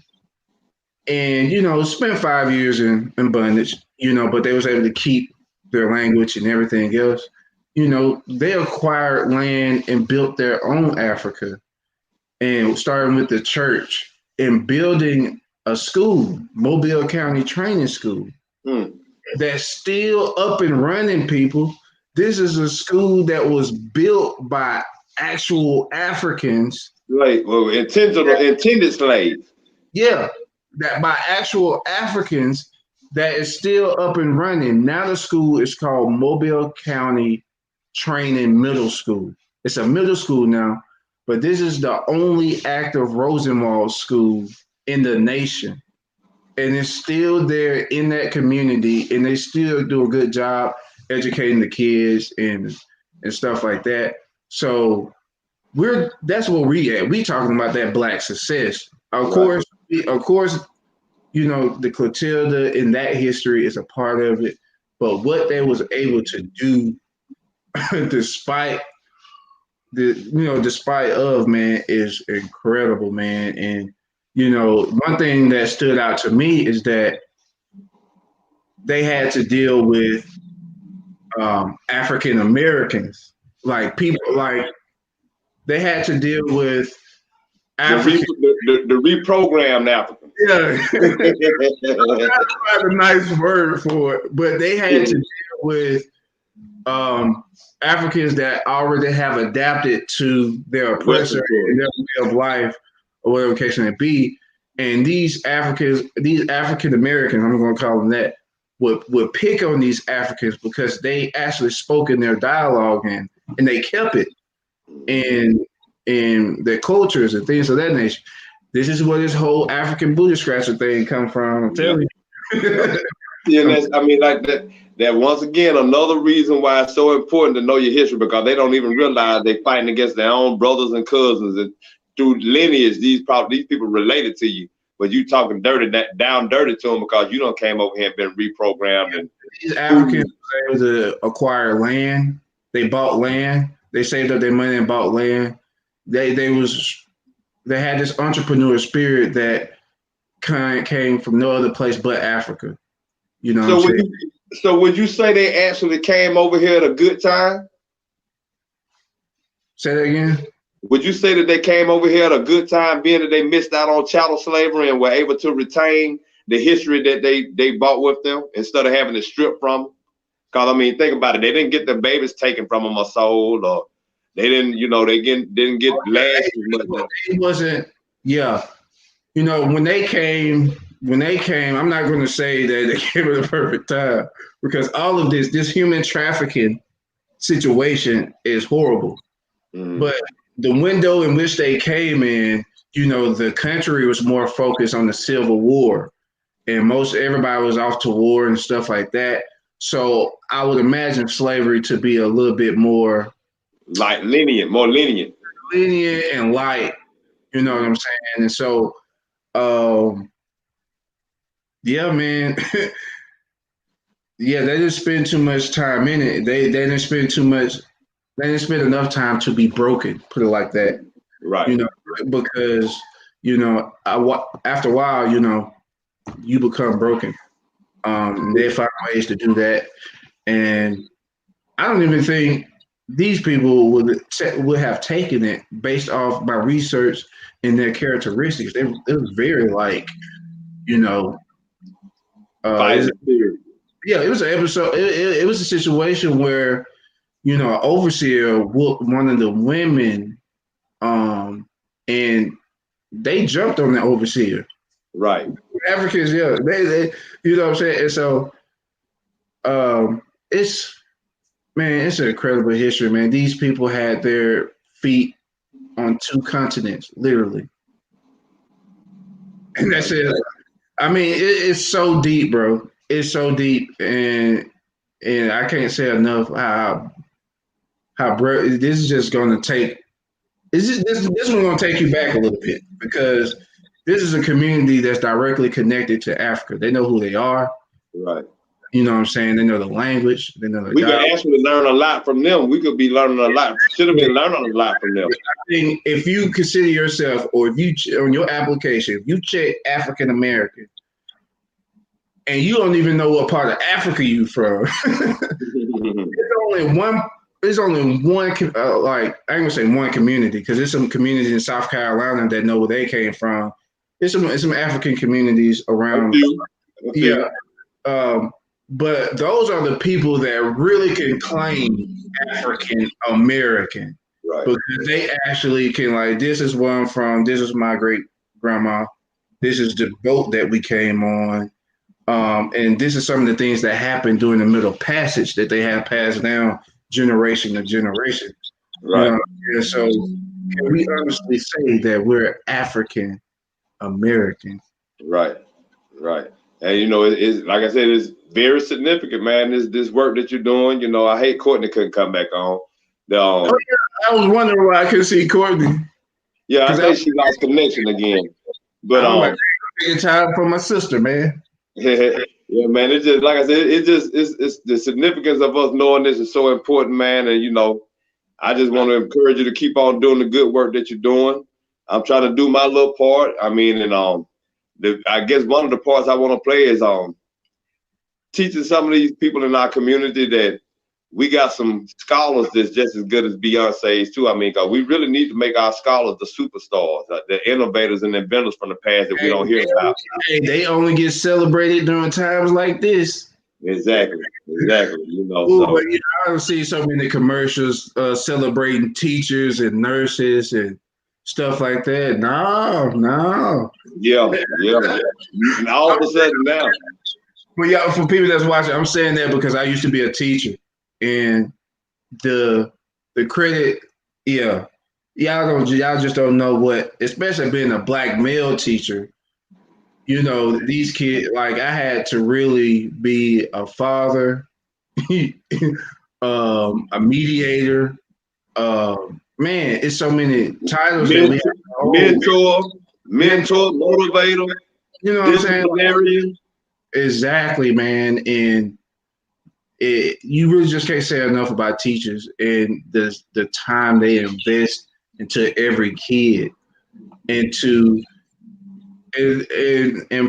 and spent 5 years in bondage, but they was able to keep their language and everything else. They acquired land and built their own Africa, and starting with the church and building a school, Mobile County Training School, that's still up and running, people. This is a school that was built by actual Africans. Right. Well, intended slaves. Yeah, that by actual Africans, that is still up and running. Now the school is called Mobile County Training Middle School. It's a middle school now, but this is the only active Rosenwald school in the nation. And it's still there in that community, and they still do a good job educating the kids and stuff like that. So that's where we at. We talking about that Black success. Of course, the Clotilda in that history is a part of it. But what they was able to do, despite man, is incredible, man. And one thing that stood out to me is that they had to deal with African Americans, like people like they had to deal with African. The reprogrammed African. Yeah, that's a nice word for it, but they had to deal with Africans that already have adapted to their oppressor and their way of life, or whatever case may be. And these African Americans, I'm going to call them that, would pick on these Africans because they actually spoke in their dialogue and they kept it in their cultures and things of that nature. This is where this whole African booty scratcher thing come from. I'm telling you. Yeah, I mean, like that. That once again, another reason why it's so important to know your history, because they don't even realize they're fighting against their own brothers and cousins, and through lineage, these people related to you, but you talking down dirty to them because you don't came over here and been reprogrammed. And these Africans were able to acquire land. They bought land. They saved up their money and bought land. They had this entrepreneur spirit that came from no other place but Africa. You know what I'm saying? So would you say they actually came over here at a good time? Say that again? Would you say that they came over here at a good time, being that they missed out on chattel slavery and were able to retain the history that they brought with them instead of having to strip from them? Because, I mean, think about it. They didn't get the babies taken from them or sold, or they didn't, didn't get lashed. It wasn't, yeah. When they came, I'm not going to say that they came at the perfect time, because all of this human trafficking situation is horrible. But the window in which they came in, the country was more focused on the Civil War, and everybody was off to war and stuff like that. So I would imagine slavery to be a little bit more like more lenient and light. You know what I'm saying? And so, yeah, man. Yeah, they didn't spend too much time in it. They didn't spend too much. They didn't spend enough time to be broken. Put it like that. Right. Because after a while, you become broken. They find ways to do that, and I don't even think these people would have taken it based off my research and their characteristics. It was very it was an episode. It was a situation where, an overseer whooped one of the women, and they jumped on the overseer. Right. Africans, yeah, they you know what I'm saying? And so, it's an incredible history, man. These people had their feet on 2 continents, literally. And that's it. I mean, it's so deep, bro. It's so deep, and I can't say enough how this is just going to take. This one's going to take you back a little bit, because this is a community that's directly connected to Africa. They know who they are. Right. You know what I'm saying? They know the language. They know the We could actually learn a lot from them. We could be learning a lot. Should have been learning a lot from them. I think if you consider yourself, or if you on your application, if you check African American, and you don't even know what part of Africa you from, there's only one, I ain't gonna say one community, because there's some communities in South Carolina that know where they came from. There's some African communities around. A few. Yeah. But those are the people that really can claim African American. Right. Because they actually can, this is where I'm from, this is my great grandma, this is the boat that we came on. And this is some of the things that happened during the Middle Passage that they have passed down generation to generation. Right. And so, can we honestly say that we're African American? Right. Right. And it's like I said, it's very significant, man. This work that you're doing. I hate Courtney couldn't come back on. I was wondering why I couldn't see Courtney. Yeah, I think she lost connection again. But it's time for my sister, man. Yeah, man. It's just like I said. It's the significance of us knowing this is so important, man. And I just want to encourage you to keep on doing the good work that you're doing. I'm trying to do my little part. I mean, and I guess one of the parts I want to play is teaching some of these people in our community that we got some scholars that's just as good as Beyonce's too. I mean, 'cause we really need to make our scholars the superstars, the innovators and inventors from the past that we don't hear about. Hey, they only get celebrated during times like this. Exactly. You know, Ooh, so but I don't see so many commercials celebrating teachers and nurses and stuff like that. No. yeah. And all of a sudden now, But yeah, for people that's watching, I'm saying that because I used to be a teacher, and the credit, yeah, y'all just don't know what, especially being a black male teacher. You know, these kids, like I had to really be a father, a mediator. Man, it's so many titles that we mentor, motivator, you know what I'm saying? disciplinarian. Exactly, man. And you really just can't say enough about teachers and the time they invest into every kid, and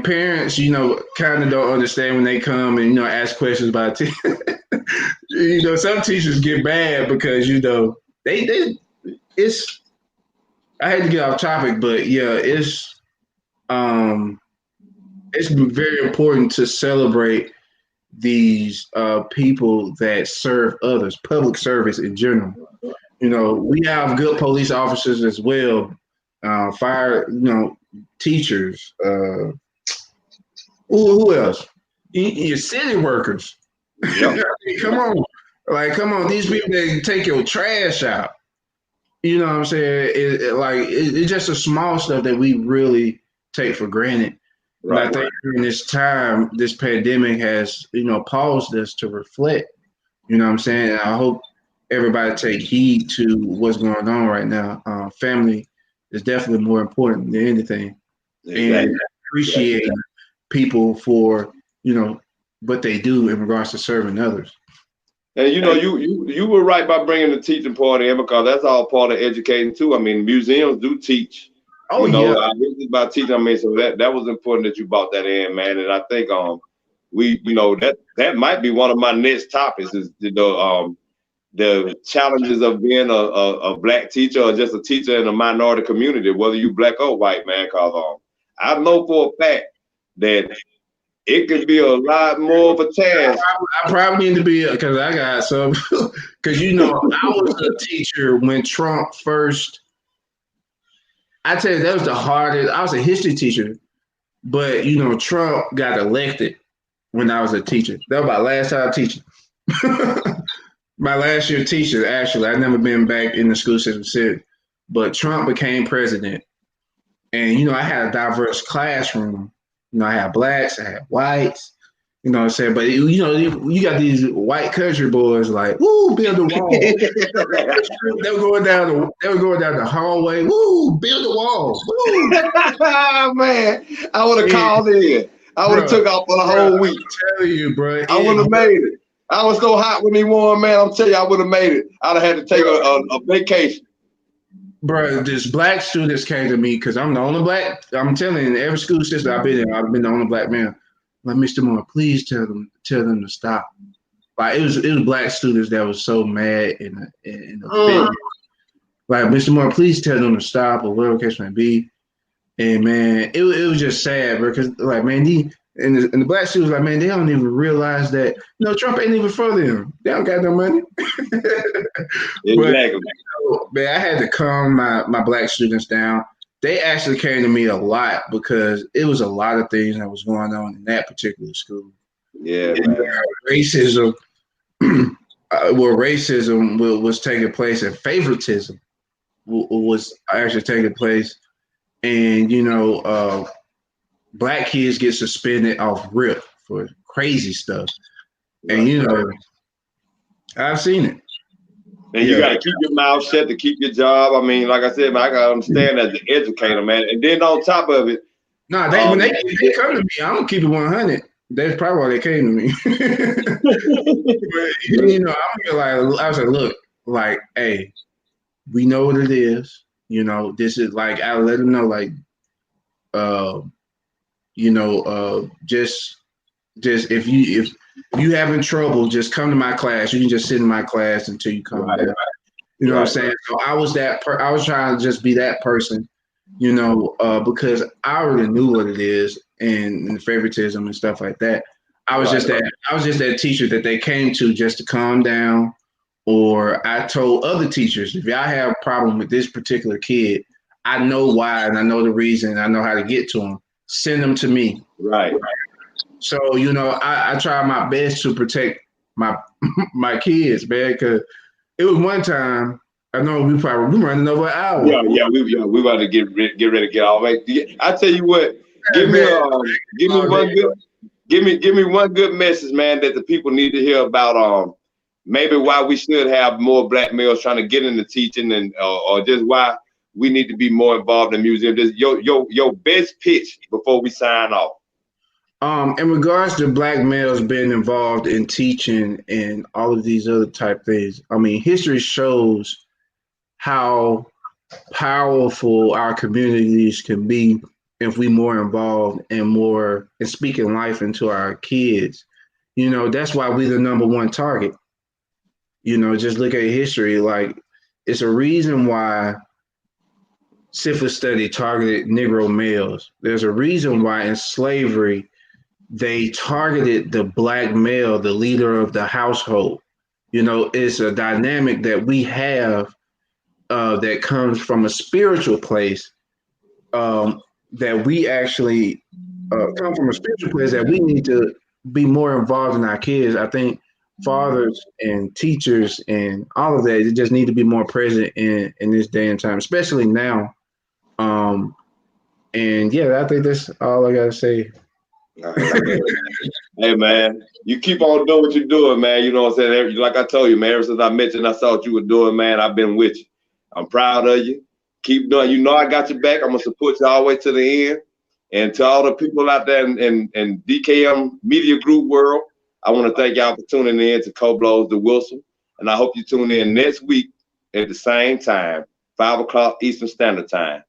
parents, you know, kind of don't understand when they come and, you know, ask questions about you know, some teachers get mad because, you know, they it's I hate to get off topic, but yeah, it's very important to celebrate these people that serve others, public service in general. You know, we have good police officers as well, fire, you know, teachers. Who else? Your city workers. Yep. Come on, come on. These people that take your trash out. You know what I'm saying? It's just the small stuff that we really take for granted. Right. And I think during this time, this pandemic has, you know, paused us to reflect. You know what I'm saying? And I hope everybody take heed to what's going on right now. Family is definitely more important than anything. Exactly. And appreciate people for, you know, what they do in regards to serving others. And you know, you were right by bringing the teaching part in, because that's all part of educating too. I mean, museums do teach. Oh, you know, yeah. this is about teaching. I mean, so that was important that you brought that in, man. And I think we, you know, that might be one of my next topics is the challenges of being a black teacher or just a teacher in a minority community, whether you black or white, man. Because I know for a fact that it could be a lot more of a task. I probably need to be, because I got some, because, you know, I was a teacher when Trump first, I tell you, that was the hardest. I was a history teacher, but, you know, Trump got elected when I was a teacher. That was my last time teaching. My last year teacher, actually. I've never been back in the school system since. But Trump became president. And, you know, I had a diverse classroom. You know, I had blacks, I had whites. You know what I'm saying? But, you know, you got these white country boys like, woo, build a wall. They were going down the hallway. Woo, build a wall. Woo. Man, I would have called in. I would have took off for the whole week. I'm telling you, bro. I would have made it. I was so hot when he won, man. I'm telling you, I would have made it. I'd have had to take a vacation. Bro, this black students came to me because I'm the only black. I'm telling you, in every school system I've been in, I've been the only black man. Like, Mr. Moore, please tell them to stop. Like, it was black students that was so mad in the like, Mr. Moore, please tell them to stop, or whatever the case may be. And man, it was just sad, bro, because like, man, the black students, like, man, they don't even realize that, you know, Trump ain't even for them. They don't got no money. Exactly. But, man, I had to calm my black students down. They actually came to me a lot because it was a lot of things that was going on in that particular school. Yeah, man. Racism, where racism was taking place, and favoritism was actually taking place. And, you know, black kids get suspended off rip for crazy stuff. And, you know, I've seen it. And you got to keep your mouth shut to keep your job. I mean, like I said, man, I got to understand as an educator, man. And then on top of it. No, when they come to me, I'm going to keep it 100. That's probably why they came to me. But, you know, I was like, look, like, hey, we know what it is. You know, this is like, I let them know, like, you know, just if if you having trouble, just come to my class. You can just sit in my class until you come down. You know what I'm saying? So I was I was trying to just be that person, you know, because I already knew what it is and favoritism and stuff like that. I was just that teacher that they came to just to calm down. Or I told other teachers, if y'all have a problem with this particular kid, I know why and I know the reason and I know how to get to them. Send them to me. Right. So, you know, I try my best to protect my my kids, man, because it was one time, I know we running over an hour. We about to get ready to get all right. I tell you what, give me one good message, man, that the people need to hear about maybe why we should have more black males trying to get into teaching and or just why we need to be more involved in museum. Just your best pitch before we sign off. In regards to black males being involved in teaching and all of these other type things, I mean, history shows how powerful our communities can be if we more involved and speaking life into our kids. You know, that's why we the number one target. You know, just look at history. Like, it's a reason why syphilis study targeted Negro males. There's a reason why in slavery they targeted the black male, the leader of the household. You know, it's a dynamic that we have that comes from a spiritual place, that we actually come from a spiritual place that we need to be more involved in our kids. I think fathers and teachers and all of that, they just need to be more present in this day and time, especially now. And yeah, I think that's all I gotta say. Hey man, you keep on doing what you're doing, man. You know what I'm saying? Like I told you, man, ever since I mentioned I saw what you were doing, man, I've been with you. I'm proud of you. Keep doing. You know I got your back. I'm gonna support you all the way to the end. And to all the people out there in DKM Media Group world, I want to thank y'all for tuning in to Koblos the Wilson. And I hope you tune in next week at the same time, 5 o'clock Eastern Standard Time.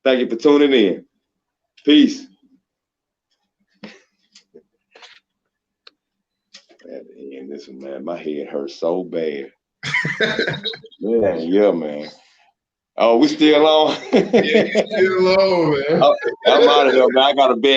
Thank you for tuning in. Peace. Man, listen, man, my head hurts so bad. Man. Oh, we still on? Yeah, you still on, man. I'm out of here, man. I got a bed.